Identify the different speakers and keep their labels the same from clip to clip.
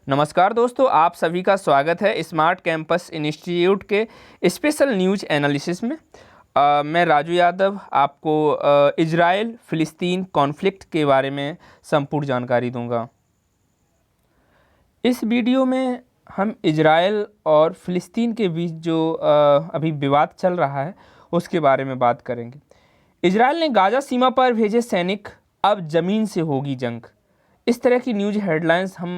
Speaker 1: नमस्कार दोस्तों, आप सभी का स्वागत है स्मार्ट कैंपस इंस्टीट्यूट के स्पेशल न्यूज एनालिसिस में। मैं राजू यादव आपको इजराइल फ़िलिस्तीन कॉन्फ्लिक्ट के बारे में संपूर्ण जानकारी दूंगा। इस वीडियो में हम इजराइल और फ़िलिस्तीन के बीच जो अभी विवाद चल रहा है उसके बारे में बात करेंगे। इजराइल ने गाज़ा सीमा पर भेजे सैनिक, अब ज़मीन से होगी जंग। इस तरह की न्यूज़ हेडलाइंस हम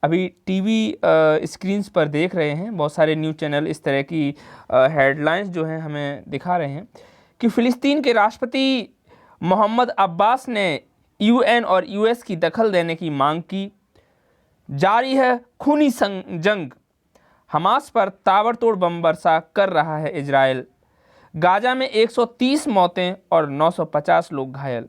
Speaker 1: अभी टीवी स्क्रीन्स पर देख रहे हैं। बहुत सारे न्यूज़ चैनल इस तरह की हेडलाइंस जो हैं हमें दिखा रहे हैं कि फ़िलिस्तीन के राष्ट्रपति मोहम्मद अब्बास ने यूएन और यूएस की दखल देने की मांग की। जारी है खूनी जंग, हमास पर ताबड़तोड़ बम वर्षा कर रहा है इजराइल। गाज़ा में 130 मौतें और 950 लोग घायल।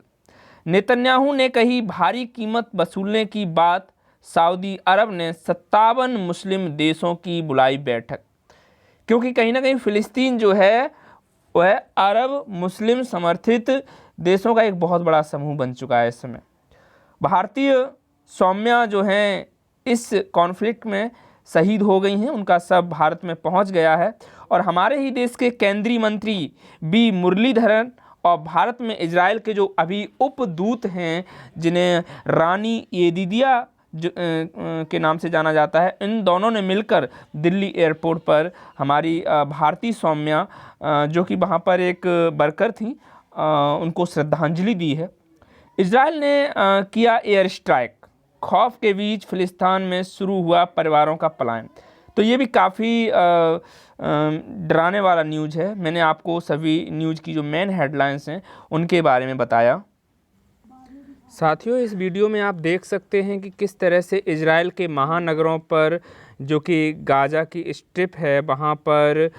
Speaker 1: नेतन्याहू ने कही भारी कीमत वसूलने की बात। सऊदी अरब ने 57 मुस्लिम देशों की बुलाई बैठक, क्योंकि कहीं ना कहीं फ़िलिस्तीन जो है वह अरब मुस्लिम समर्थित देशों का एक बहुत बड़ा समूह बन चुका है इस समय। भारतीय सौम्या जो हैं इस कॉन्फ्लिक्ट में शहीद हो गई हैं, उनका शव भारत में पहुंच गया है। और हमारे ही देश के केंद्रीय मंत्री बी मुरलीधरन और भारत में इजराइल के जो अभी उपदूत हैं, जिन्हें रानी येदिदिया के नाम से जाना जाता है, इन दोनों ने मिलकर दिल्ली एयरपोर्ट पर हमारी भारती सौम्या जो कि वहाँ पर एक वर्कर थी, उनको श्रद्धांजलि दी है। इजराइल ने किया एयर स्ट्राइक, खौफ के बीच फिलिस्तीन में शुरू हुआ परिवारों का पलायन। तो ये भी काफ़ी डराने वाला न्यूज़ है। मैंने आपको सभी न्यूज़ की जो मेन हेडलाइंस हैं उनके बारे में बताया। साथियों, इस वीडियो में आप देख सकते हैं कि किस तरह से इजराइल के महानगरों पर, जो कि गाज़ा की स्ट्रिप है, वहाँ पर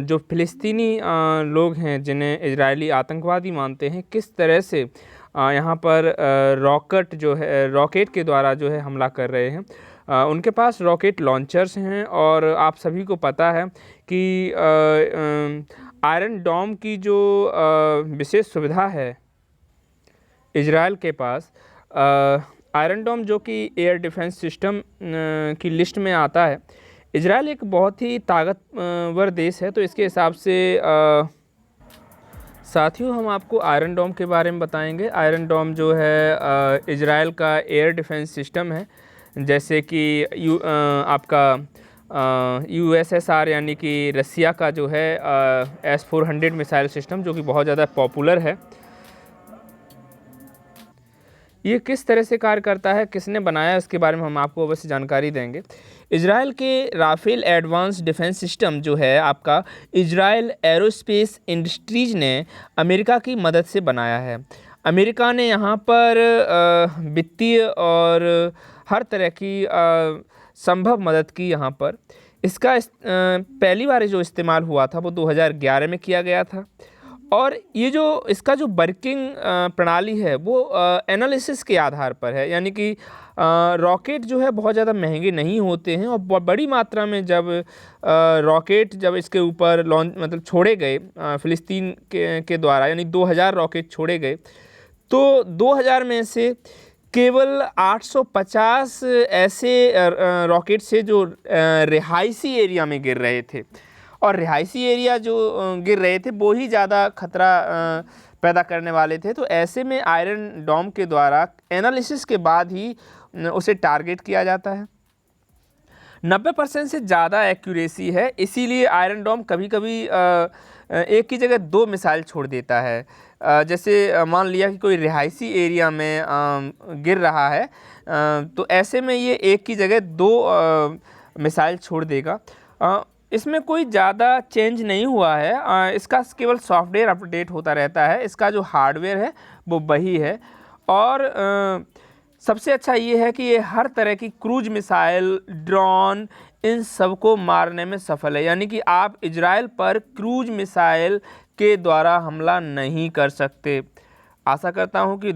Speaker 1: जो फ़िलिस्तीनी लोग हैं जिन्हें इजरायली आतंकवादी मानते हैं, किस तरह से यहाँ पर रॉकेट के द्वारा जो है हमला कर रहे हैं। उनके पास रॉकेट लॉन्चर्स हैं और आप सभी को पता है कि आयरन डोम की जो विशेष सुविधा है इजराइल के पास, आयरन डोम जो कि एयर डिफेंस सिस्टम की लिस्ट में आता है। इजराइल एक बहुत ही ताकतवर देश है, तो इसके हिसाब से साथियों हम आपको आयरन डोम के बारे में बताएंगे। आयरन डोम जो है इजराइल का एयर डिफेंस सिस्टम है, जैसे कि आपका USSR यानी कि रसिया का जो है S-400 मिसाइल सिस्टम, जो कि बहुत ज़्यादा पॉपुलर है। ये किस तरह से कार्य करता है, किसने बनाया, इसके बारे में हम आपको अवश्य जानकारी देंगे। इजराइल के राफेल एडवांस डिफेंस सिस्टम जो है आपका इजराइल एरोस्पेस इंडस्ट्रीज ने अमेरिका की मदद से बनाया है। अमेरिका ने यहाँ पर वित्तीय और हर तरह की संभव मदद की यहाँ पर। इसका पहली बार जो इस्तेमाल हुआ था वो 2011 में किया गया था। और ये जो इसका जो वर्किंग प्रणाली है वो एनालिसिस के आधार पर है, यानी कि रॉकेट जो है बहुत ज़्यादा महंगे नहीं होते हैं, और बड़ी मात्रा में जब रॉकेट जब इसके ऊपर लॉन्च छोड़े गए फ़िलिस्तीन के द्वारा, यानी 2000 रॉकेट छोड़े गए, तो 2000 में से केवल 850 ऐसे रॉकेट से जो रिहायशी एरिया में गिर रहे थे, और रिहायशी एरिया जो गिर रहे थे वो ही ज़्यादा खतरा पैदा करने वाले थे। तो ऐसे में आयरन डोम के द्वारा एनालिसिस के बाद ही उसे टारगेट किया जाता है। 90% से ज़्यादा एक्यूरेसी है, इसीलिए आयरन डोम कभी कभी एक की जगह 2 मिसाइल छोड़ देता है। जैसे मान लिया कि कोई रिहायशी एरिया में गिर रहा है, तो ऐसे में ये एक की जगह 2 मिसाइल छोड़ देगा। इसमें कोई ज़्यादा चेंज नहीं हुआ है, इसका केवल सॉफ्टवेयर अपडेट होता रहता है। इसका जो हार्डवेयर है वो वही है। और सबसे अच्छा ये है कि ये हर तरह की क्रूज मिसाइल, ड्रोन, इन सब को मारने में सफल है, यानी कि आप इजराइल पर क्रूज मिसाइल के द्वारा हमला नहीं कर सकते। आशा करता हूँ कि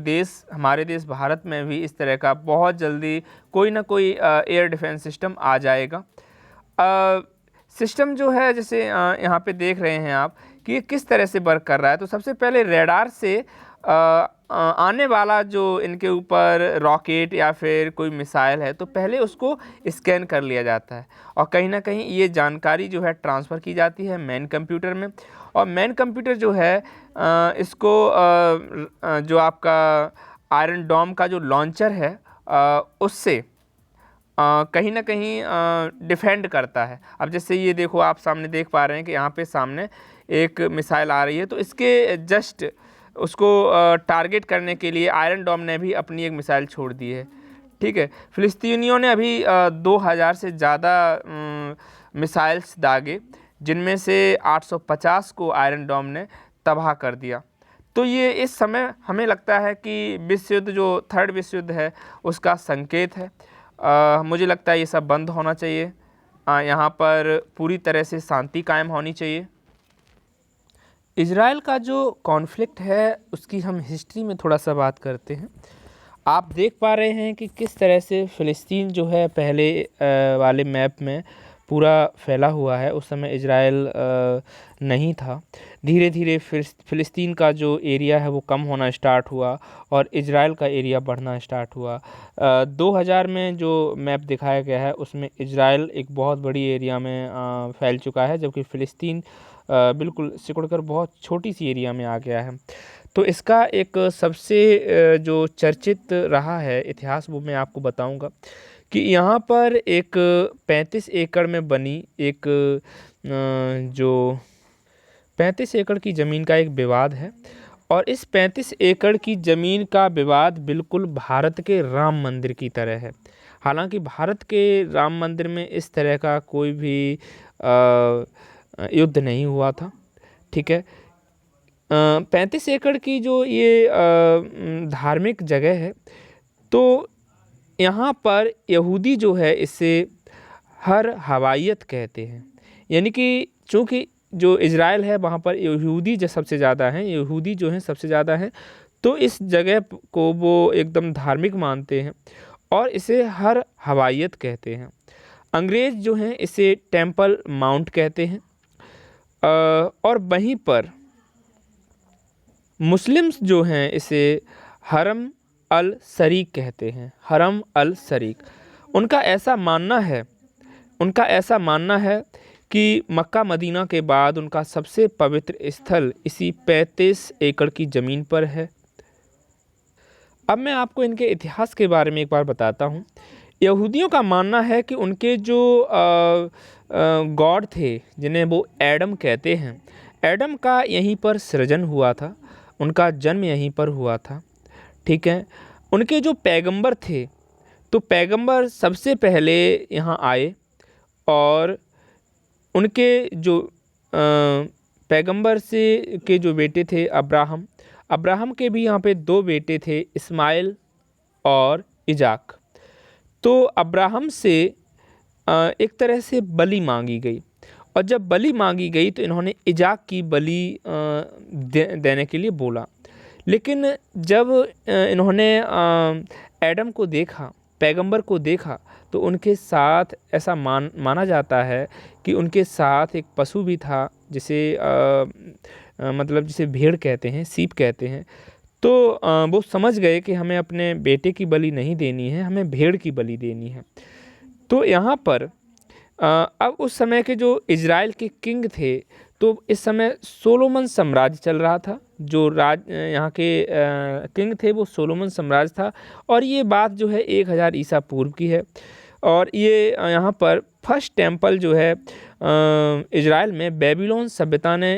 Speaker 1: हमारे देश भारत में भी इस तरह का बहुत जल्दी कोई ना कोई एयर डिफेंस सिस्टम आ जाएगा। सिस्टम जो है, जैसे यहाँ पे देख रहे हैं आप कि ये किस तरह से वर्क कर रहा है। तो सबसे पहले रेडार से आने वाला जो इनके ऊपर रॉकेट या फिर कोई मिसाइल है तो पहले उसको स्कैन कर लिया जाता है और कहीं ना कहीं ये जानकारी जो है ट्रांसफ़र की जाती है मेन कंप्यूटर में। और मेन कंप्यूटर जो है इसको जो आपका आयरन डोम का जो लॉन्चर है उससे कहीं ना कहीं डिफेंड करता है। अब जैसे ये देखो, आप सामने देख पा रहे हैं कि यहाँ पे सामने एक मिसाइल आ रही है, तो इसके जस्ट उसको टारगेट करने के लिए आयरन डोम ने भी अपनी एक मिसाइल छोड़ दी है। ठीक है, फ़िलिस्तीनियों ने अभी 2000 से ज़्यादा मिसाइल्स दागे, जिनमें से 850 को आयरन डोम ने तबाह कर दिया। तो ये इस समय हमें लगता है कि विश्व युद्ध जो थर्ड विश्व युद्ध है उसका संकेत है। मुझे लगता है ये सब बंद होना चाहिए, यहाँ पर पूरी तरह से शांति कायम होनी चाहिए। इज़राइल का जो कॉन्फ्लिक्ट है उसकी हम हिस्ट्री में थोड़ा सा बात करते हैं। आप देख पा रहे हैं कि किस तरह से फ़िलिस्तीन जो है पहले वाले मैप में पूरा फैला हुआ है, उस समय इज़राइल नहीं था। धीरे धीरे फ़िलिस्तीन का जो एरिया है वो कम होना स्टार्ट हुआ और इज़राइल का एरिया बढ़ना स्टार्ट हुआ। 2000 में जो मैप दिखाया गया है उसमें इज़राइल एक बहुत बड़ी एरिया में फैल चुका है, जबकि फ़िलिस्तीन बिल्कुल सिकुड़कर बहुत छोटी सी एरिया में आ गया है। तो इसका एक सबसे जो चर्चित रहा है इतिहास वो मैं आपको बताऊंगा कि यहाँ पर एक 35 एकड़ में बनी एक जो 35 एकड़ की ज़मीन का एक विवाद है और इस 35 एकड़ की ज़मीन का विवाद बिल्कुल भारत के राम मंदिर की तरह है। हालांकि भारत के राम मंदिर में इस तरह का कोई भी युद्ध नहीं हुआ था। ठीक है, 35 एकड़ की जो ये धार्मिक जगह है, तो यहाँ पर यहूदी जो है इसे हर हवाइयत कहते हैं। यानी कि चूँकि जो इज़राइल है वहाँ पर यहूदी जो सबसे ज़्यादा हैं, यहूदी जो हैं सबसे ज़्यादा हैं, तो इस जगह को वो एकदम धार्मिक मानते हैं और इसे हर हवाइयत कहते हैं। अंग्रेज़ जो हैं इसे टेम्पल माउंट कहते हैं और वहीं पर मुस्लिम्स जो हैं इसे हरम अल शरीक कहते हैं, हरम अल शरीक। उनका ऐसा मानना है कि मक्का मदीना के बाद उनका सबसे पवित्र स्थल इसी 35 एकड़ की ज़मीन पर है। अब मैं आपको इनके इतिहास के बारे में एक बार बताता हूँ। यहूदियों का मानना है कि उनके जो गॉड थे जिन्हें वो एडम कहते हैं, एडम का यहीं पर सृजन हुआ था, उनका जन्म यहीं पर हुआ था। ठीक है, उनके जो पैगंबर थे तो पैगंबर सबसे पहले यहाँ आए और उनके जो पैगंबर से के जो बेटे थे अब्राहम के भी यहाँ पे 2 बेटे थे, इस्माइल और इजाक। तो अब्राहम से एक तरह से बलि मांगी गई और जब बलि मांगी गई तो इन्होंने इजाक की बलि देने के लिए बोला। लेकिन जब इन्होंने एडम को देखा, पैगंबर को देखा, तो उनके साथ ऐसा माना जाता है कि उनके साथ एक पशु भी था जिसे मतलब जिसे भेड़ कहते हैं, सीप कहते हैं। तो वो समझ गए कि हमें अपने बेटे की बलि नहीं देनी है, हमें भेड़ की बलि देनी है। तो यहाँ पर अब उस समय के जो इज़राइल के किंग थे, तो इस समय सोलोमन साम्राज्य चल रहा था। जो यहाँ के किंग थे वो सोलोमन साम्राज्य था और ये बात जो है 1000 ईसा पूर्व की है। और ये यहाँ पर फर्स्ट टेम्पल जो है इज़राइल में बेबीलोन सभ्यता ने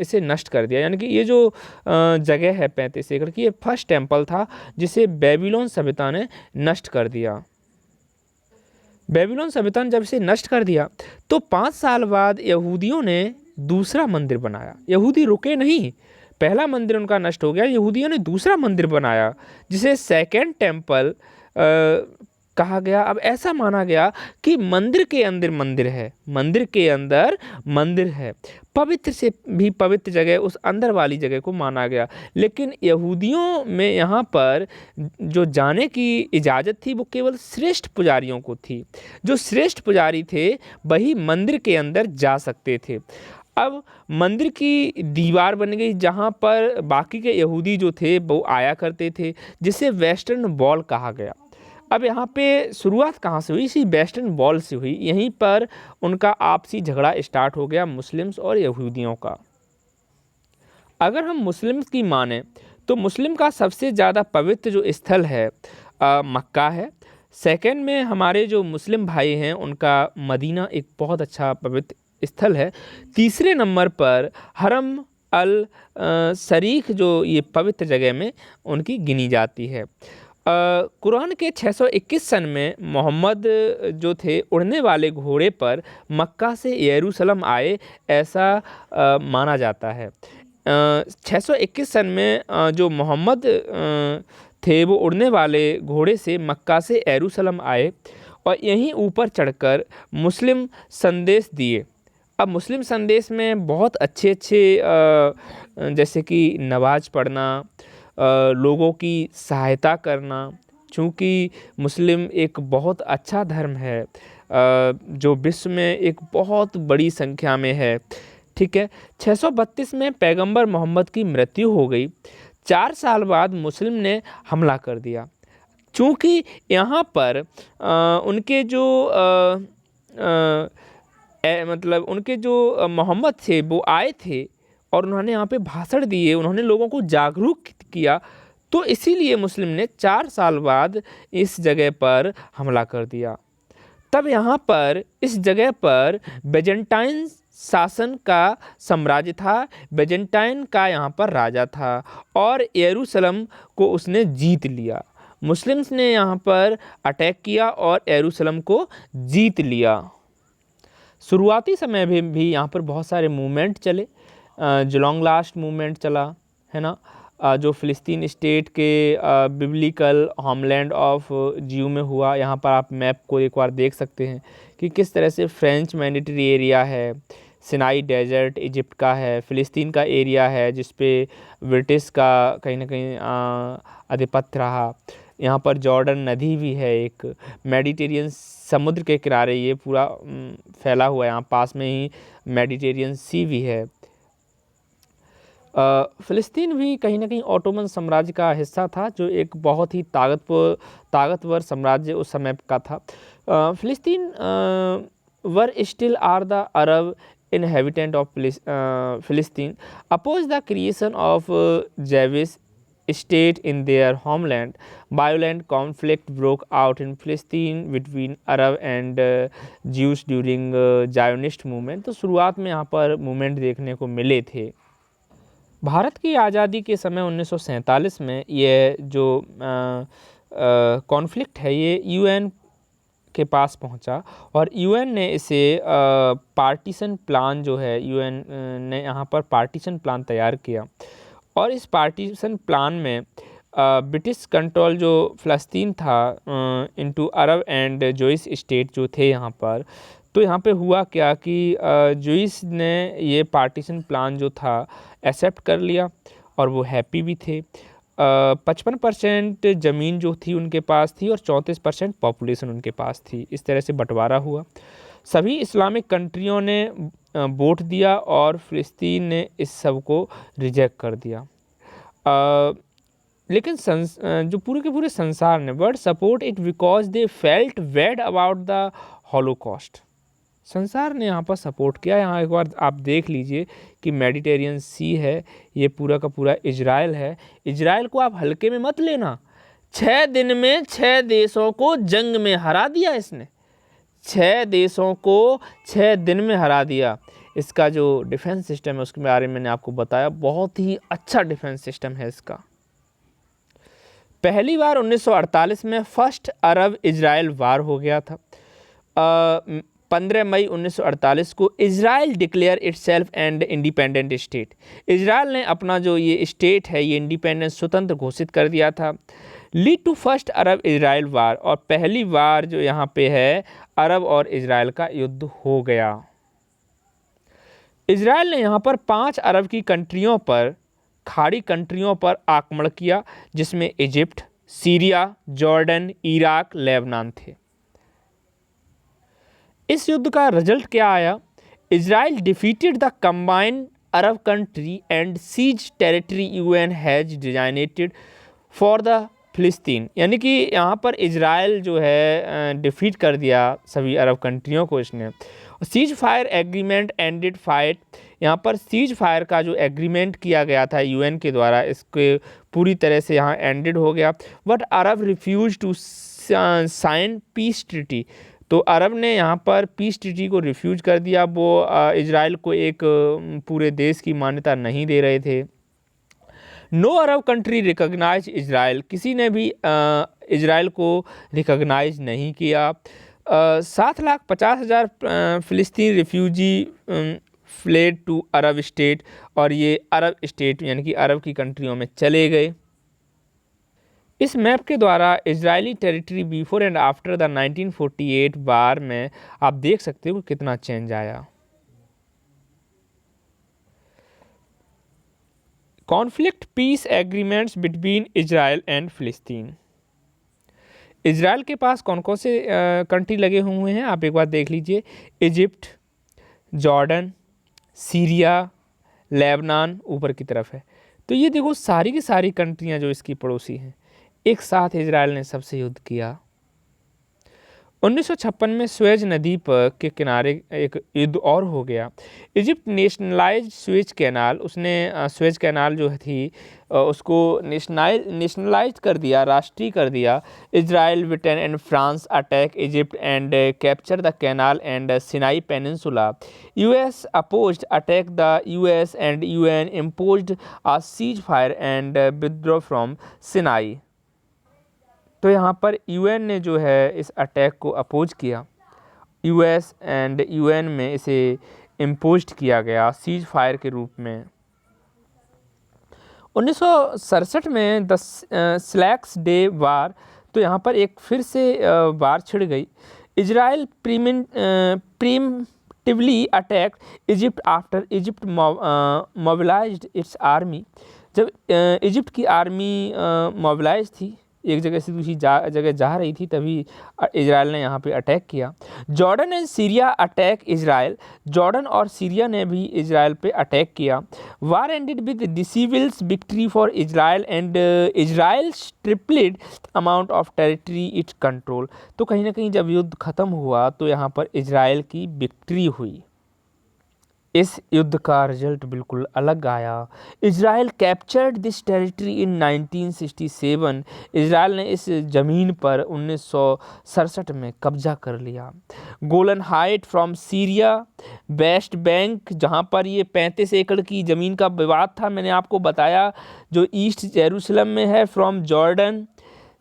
Speaker 1: इसे नष्ट कर दिया। यानी कि ये जो जगह है 35 एकड़ की, ये फर्स्ट टेम्पल था जिसे बेबीलोन सभ्यता ने नष्ट कर दिया। बेबीलोन सभ्यता ने जब इसे नष्ट कर दिया तो 5 साल बाद यहूदियों ने दूसरा मंदिर बनाया। यहूदी रुके नहीं, पहला मंदिर उनका नष्ट हो गया, यहूदियों ने दूसरा मंदिर बनाया जिसे सेकेंड टेम्पल कहा गया। अब ऐसा माना गया कि मंदिर के अंदर मंदिर है, मंदिर के अंदर मंदिर है, पवित्र से भी पवित्र जगह उस अंदर वाली जगह को माना गया। लेकिन यहूदियों में यहाँ पर जो जाने की इजाज़त थी वो केवल श्रेष्ठ पुजारियों को थी। जो श्रेष्ठ पुजारी थे वही मंदिर के अंदर जा सकते थे। अब मंदिर की दीवार बन गई जहाँ पर बाकी के यहूदी जो थे वो आया करते थे, जिसे वेस्टर्न वॉल कहा गया। अब यहाँ पे शुरुआत कहाँ से हुई? इसी वेस्टर्न वॉल से हुई। यहीं पर उनका आपसी झगड़ा स्टार्ट हो गया मुस्लिम्स और यहूदियों का। अगर हम मुस्लिम्स की माने तो मुस्लिम का सबसे ज़्यादा पवित्र जो स्थल है मक्का है। सेकंड में हमारे जो मुस्लिम भाई हैं उनका मदीना एक बहुत अच्छा पवित्र स्थल है। तीसरे नंबर पर हरम अल शरीफ जो ये पवित्र जगह में उनकी गिनी जाती है। कुरान के 621 सन में मोहम्मद जो थे उड़ने वाले घोड़े पर मक्का से यरूशलेम आए, ऐसा माना जाता है। 621 सन में जो मोहम्मद थे वो उड़ने वाले घोड़े से मक्का से यरूशलेम आए और यहीं ऊपर चढ़कर मुस्लिम संदेश दिए। अब मुस्लिम संदेश में बहुत अच्छे जैसे कि नमाज पढ़ना, लोगों की सहायता करना, चूँकि मुस्लिम एक बहुत अच्छा धर्म है जो विश्व में एक बहुत बड़ी संख्या में है। ठीक है। 632 में पैगंबर मोहम्मद की मृत्यु हो गई। 4 साल बाद मुस्लिम ने हमला कर दिया। चूँकि यहाँ पर उनके जो मतलब उनके जो मोहम्मद थे वो आए थे और उन्होंने यहाँ पे भाषण दिए, उन्होंने लोगों को जागरूक किया, तो इसीलिए मुस्लिम ने 4 साल बाद इस जगह पर हमला कर दिया। तब यहाँ पर इस जगह पर बेजेंटाइन शासन का साम्राज्य था। बेजेंटाइन का यहाँ पर राजा था और यरूशलेम को उसने जीत लिया। मुस्लिम्स ने यहाँ पर अटैक किया और यरूशलेम को जीत लिया। शुरुआती समय में भी यहाँ पर बहुत सारे मूवमेंट चले। जो लॉन्ग लास्ट मूवमेंट चला है ना, जो फ़िलिस्तीन स्टेट के बिब्लिकल होमलैंड ऑफ ज्यू में हुआ। यहाँ पर आप मैप को एक बार देख सकते हैं कि किस तरह से फ्रेंच मैंडेटरी एरिया है, सिनाई डेजर्ट इजिप्ट का है, फ़िलिस्तीन का एरिया है जिस पे ब्रिटिश का कहीं ना कहीं आधिपत्य रहा। यहाँ पर जॉर्डन नदी भी है, एक मेडिटेरियन समुद्र के किनारे ये पूरा फैला हुआ है। यहाँ पास में ही मेडिटेरियन सी भी है। फ़िलिस्तीन भी कहीं ना कहीं ऑटोमन साम्राज्य का हिस्सा था, जो एक बहुत ही ताकतवर साम्राज्य उस समय का था। फ़िलिस्तीन were still are the Arab inhabitant of Philistine oppose the creation of Jewish state in their homeland. Violent conflict broke out in Philistine between Arab and Jews during Zionist movement। तो शुरुआत में यहाँ पर मूवमेंट देखने को मिले थे। भारत की आज़ादी के समय 1947 में ये जो कॉन्फ्लिक्ट है ये यूएन के पास पहुंचा और यूएन ने इसे पार्टीशन प्लान जो है, यूएन ने यहाँ पर पार्टीशन प्लान तैयार किया और इस पार्टीशन प्लान में ब्रिटिश कंट्रोल जो फ़लस्तीन था into Arab and Jewish state जो थे यहाँ पर। तो यहाँ पे हुआ क्या कि जूइश ने ये पार्टीशन प्लान जो था एक्सेप्ट कर लिया और वो हैप्पी भी थे। 55% ज़मीन जो थी उनके पास थी और 34% पॉपुलेशन उनके पास थी। इस तरह से बंटवारा हुआ। सभी इस्लामिक कंट्रियों ने वोट दिया और फ़िलिस्तीन ने इस सब को रिजेक्ट कर दिया। लेकिन जो पूरे के पूरे संसार ने world support it because they felt bad about the Holocaust. संसार ने यहाँ पर सपोर्ट किया। यहाँ एक बार आप देख लीजिए कि मेडिटेरियन सी है, ये पूरा का पूरा इजराइल है। इजराइल को आप हल्के में मत लेना। 6 दिन में 6 देशों को जंग में हरा दिया इसने। 6 देशों को 6 दिन में हरा दिया। इसका जो डिफेंस सिस्टम है उसके बारे में मैंने आपको बताया, बहुत ही अच्छा डिफेंस सिस्टम है इसका। पहली बार 1948 में फर्स्ट अरब इजराइल वार हो गया था। 15 मई 1948 को Israel declare itself and independent state. Israel ने अपना जो ये स्टेट है ये इंडिपेंडेंस स्वतंत्र घोषित कर दिया था। Lead to first Arab Israel war, और पहली बार जो यहाँ पे है अरब और इजराइल का युद्ध हो गया। इजराइल ने यहाँ पर 5 अरब की कंट्रियों पर, खाड़ी कंट्रियों पर आक्रमण किया, जिसमें Egypt, Syria, Jordan, Iraq, Lebanon थे। इस युद्ध का रिजल्ट क्या आया? Israel defeated the combined Arab country and siege territory UN has designated for the फिलिस्तीन, यानी कि यहाँ पर इजराइल जो है डिफीट कर दिया सभी अरब कंट्रियों को इसने। Cease fire agreement ended fight, यहाँ पर सीज फायर का जो एग्रीमेंट किया गया था यूएन के द्वारा, इसके पूरी तरह से यहाँ एंडेड हो गया। But Arab refuse to sign peace treaty, तो अरब ने यहाँ पर पीस ट्रीटी को रिफ्यूज कर दिया। वो इजराइल को एक पूरे देश की मान्यता नहीं दे रहे थे। No Arab country recognise Israel, किसी ने भी इजराइल को रिकॉग्नाइज नहीं किया। 7,50,000 फ़िलिस्तीन refugee fled to Arab state, और ये अरब स्टेट यानी कि अरब की कंट्रियों में चले गए। इस मैप के द्वारा Israeli territory before and after the 1948 war में आप देख सकते हो कितना चेंज आया। Conflict peace agreements between Israel and फ़िलिस्तीन, इजराइल के पास कौन कौन से कंट्री लगे हुए हैं आप एक बार देख लीजिए। इजिप्ट, जॉर्डन, सीरिया, लेबनान ऊपर की तरफ है। तो ये देखो सारी की सारी कंट्रियां जो इसकी पड़ोसी हैं, एक साथ इजराइल ने सबसे युद्ध किया। 1956 में स्वेज नदी पर के किनारे एक युद्ध और हो गया। इजिप्ट नेशनलाइज स्वेज कैनाल, उसने स्वेज कैनाल जो थी उसको नेशनलाइज कर दिया, राष्ट्रीय कर दिया। Israel, Britain and France attack Egypt and capture the canal and Sinai peninsula. US opposed attack the US and UN imposed a cease fire and withdraw from Sinai. तो यहाँ पर यूएन ने जो है इस अटैक को अपोज किया, यूएस एंड यूएन में इसे इम्पोज्ड किया गया सीज फायर के रूप में। 1967 में द स्लैक्स डे वार, तो यहाँ पर एक फिर से वार छिड़ गई। Israel preemptively attack Egypt after Egypt mobilised its army, जब इजिप्ट की आर्मी मोबिलाइज थी, एक जगह से दूसरी जगह जा रही थी, तभी इजराइल ने यहाँ पे अटैक किया। Jordan and Syria attack Israel, Jordan और सीरिया ने भी इजराइल पे अटैक किया। वार एंडेड विद डिसीबल्स victory for Israel and Israel tripled amount of territory it control. तो कहीं ना कहीं जब युद्ध ख़त्म हुआ तो यहाँ पर इजराइल की विक्ट्री हुई। इस युद्ध का रिजल्ट बिल्कुल अलग आया। Israel captured this territory in 1967, Israel ने इस ज़मीन पर 1967 में कब्जा कर लिया। Golan height from Syria, West Bank, जहाँ पर ये 35 एकड़ की ज़मीन का विवाद था, मैंने आपको बताया, जो ईस्ट जेरूसलम में है, from Jordan,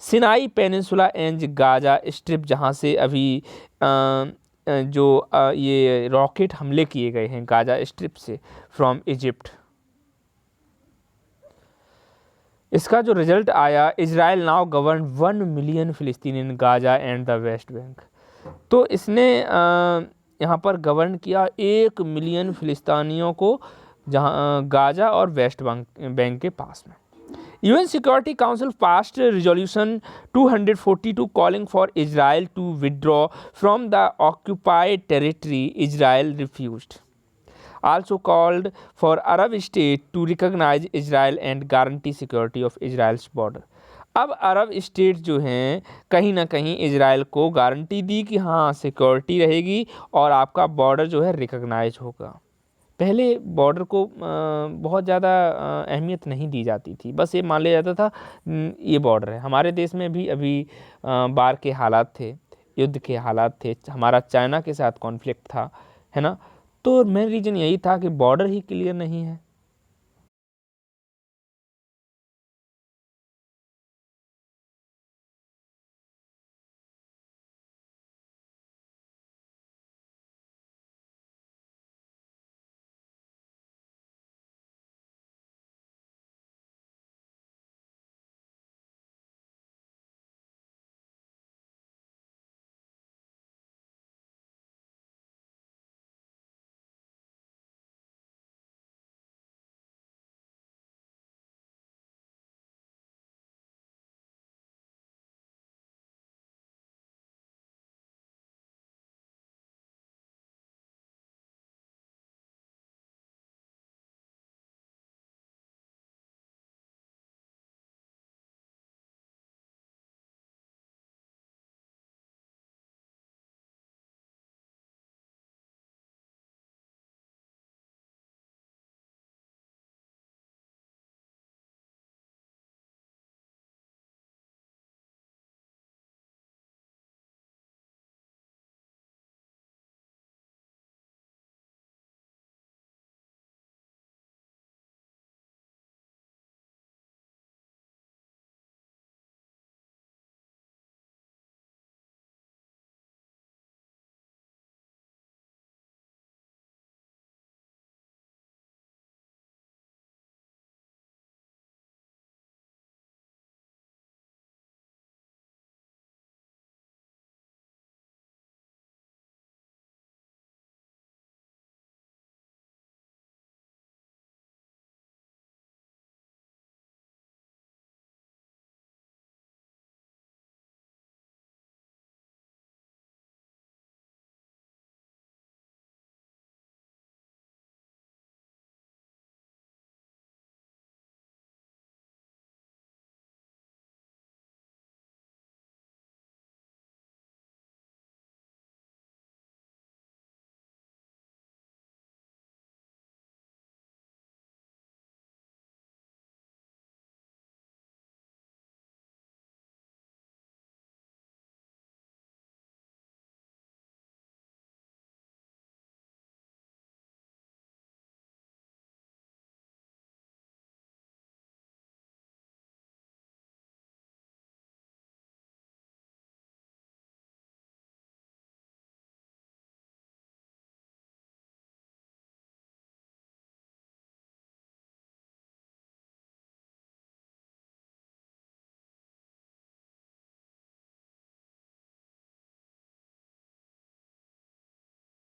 Speaker 1: Sinai peninsula and Gaza strip, जहाँ से अभी जो ये रॉकेट हमले किए गए हैं गाजा स्ट्रिप से फ्रॉम इजिप्ट। इसका जो रिजल्ट आया, इजराइल नाउ गवर्न 1 मिलियन फ़िलिस्तीन in Gaza and the West Bank. तो इसने यहाँ पर गवर्न किया 1 मिलियन फ़िलिस्तीनियों को, जहाँ गाजा और वेस्ट बैंक के पास में। UN Security Council passed Resolution 242 calling for Israel to withdraw from the occupied territory. Israel refused. Also called for Arab states to recognize Israel and guarantee security of Israel's border. अब अरब state जो हैं कहीं ना कहीं Israel को guarantee दी कि हाँ security रहेगी और आपका बॉर्डर जो है रिकग्नाइज होगा। पहले बॉर्डर को बहुत ज़्यादा अहमियत नहीं दी जाती थी, बस ये मान लिया जाता था ये बॉर्डर है। हमारे देश में भी अभी बाढ़ के हालात थे, युद्ध के हालात थे, हमारा चाइना के साथ कॉन्फ्लिक्ट था, है ना। तो मेन रीज़न यही था कि बॉर्डर ही क्लियर नहीं है,